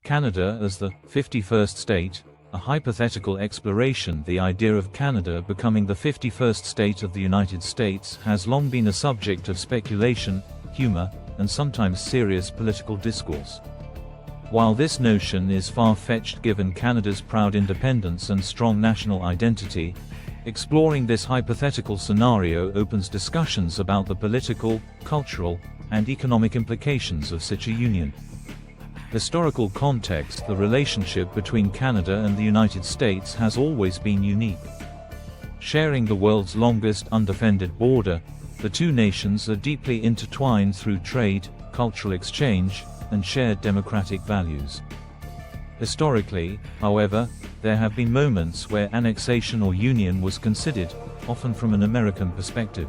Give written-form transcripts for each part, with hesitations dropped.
Canada as the 51st state, a hypothetical exploration. The idea of Canada becoming the 51st state of the United States has long been a subject of speculation, humor, and sometimes serious political discourse. While this notion is far-fetched given Canada's proud independence and strong national identity, exploring this hypothetical scenario opens discussions about the political, cultural, and economic implications of such a union. Historical context. The relationship between Canada and the United States has always been unique. Sharing the world's longest undefended border, the two nations are deeply intertwined through trade, cultural exchange, and shared democratic values. Historically, however, there have been moments where annexation or union was considered, often from an American perspective.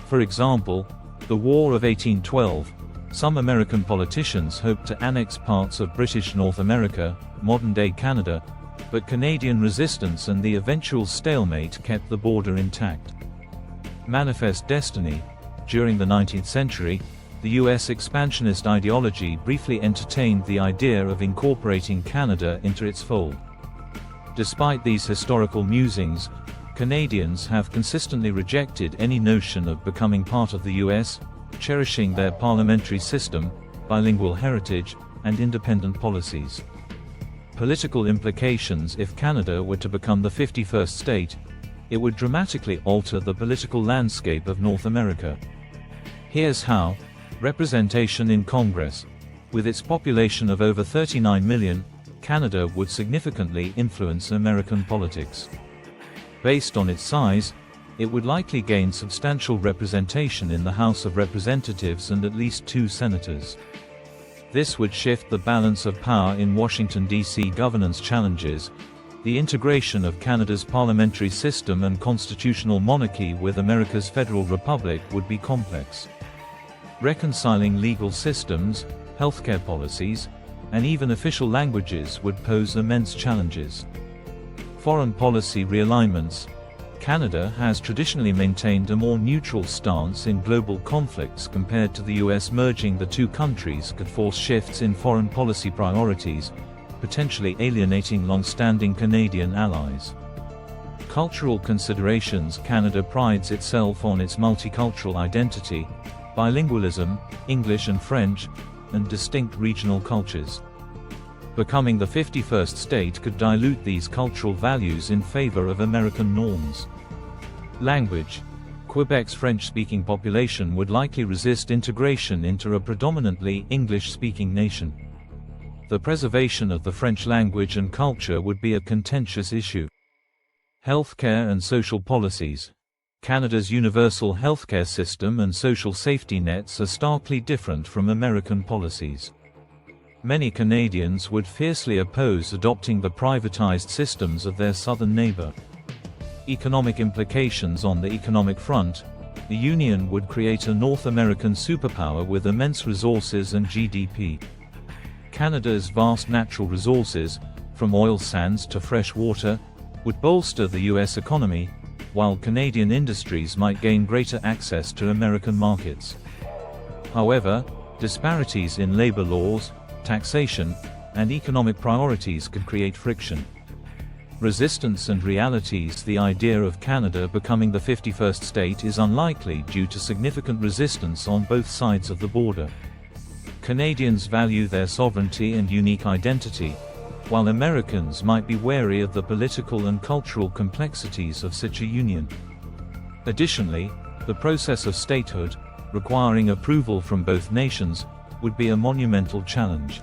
For example, the War of 1812. Some American politicians hoped to annex parts of British North America, modern-day Canada, but Canadian resistance and the eventual stalemate kept the border intact. Manifest destiny. During the 19th century, the U.S. expansionist ideology briefly entertained the idea of incorporating Canada into its fold. Despite these historical musings, Canadians have consistently rejected any notion of becoming part of the U.S., cherishing their parliamentary system, bilingual heritage, and independent policies. Political implications. If Canada were to become the 51st state, it would dramatically alter the political landscape of North America. Here's how. Representation in Congress. With its population of over 39 million, Canada would significantly influence American politics. Based on its size, it would likely gain substantial representation in the House of Representatives and at least 2 senators. This would shift the balance of power in Washington, D.C. Governance challenges. The integration of Canada's parliamentary system and constitutional monarchy with America's federal republic would be complex. Reconciling legal systems, healthcare policies, and even official languages would pose immense challenges. Foreign policy realignments. Canada has traditionally maintained a more neutral stance in global conflicts compared to the U.S. Merging the two countries could force shifts in foreign policy priorities, potentially alienating long-standing Canadian allies. Cultural considerations. Canada prides itself on its multicultural identity, bilingualism, English and French, and distinct regional cultures. Becoming the 51st state could dilute these cultural values in favor of American norms. Language. Quebec's French-speaking population would likely resist integration into a predominantly English-speaking nation. The preservation of the French language and culture would be a contentious issue. Healthcare and social policies. Canada's universal healthcare system and social safety nets are starkly different from American policies. Many Canadians would fiercely oppose adopting the privatized systems of their southern neighbor. Economic implications. On the economic front, the Union would create a North American superpower with immense resources and GDP. Canada's vast natural resources, from oil sands to fresh water, would bolster the U.S. economy, while Canadian industries might gain greater access to American markets. However, disparities in labor laws, taxation, and economic priorities could create friction. Resistance and realities. The idea of Canada becoming the 51st state is unlikely due to significant resistance on both sides of the border. Canadians value their sovereignty and unique identity, while Americans might be wary of the political and cultural complexities of such a union. Additionally, the process of statehood, requiring approval from both nations, would be a monumental challenge.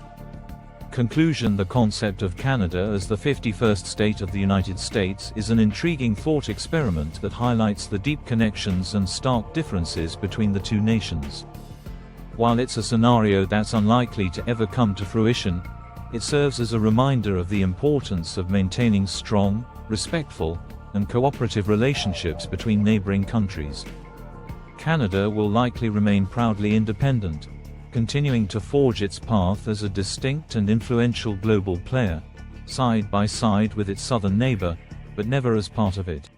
Conclusion. The concept of Canada as the 51st state of the United States is an intriguing thought experiment that highlights the deep connections and stark differences between the two nations. While it's a scenario that's unlikely to ever come to fruition, it serves as a reminder of the importance of maintaining strong, respectful, and cooperative relationships between neighboring countries. Canada will likely remain proudly independent, continuing to forge its path as a distinct and influential global player, side by side with its southern neighbor, but never as part of it.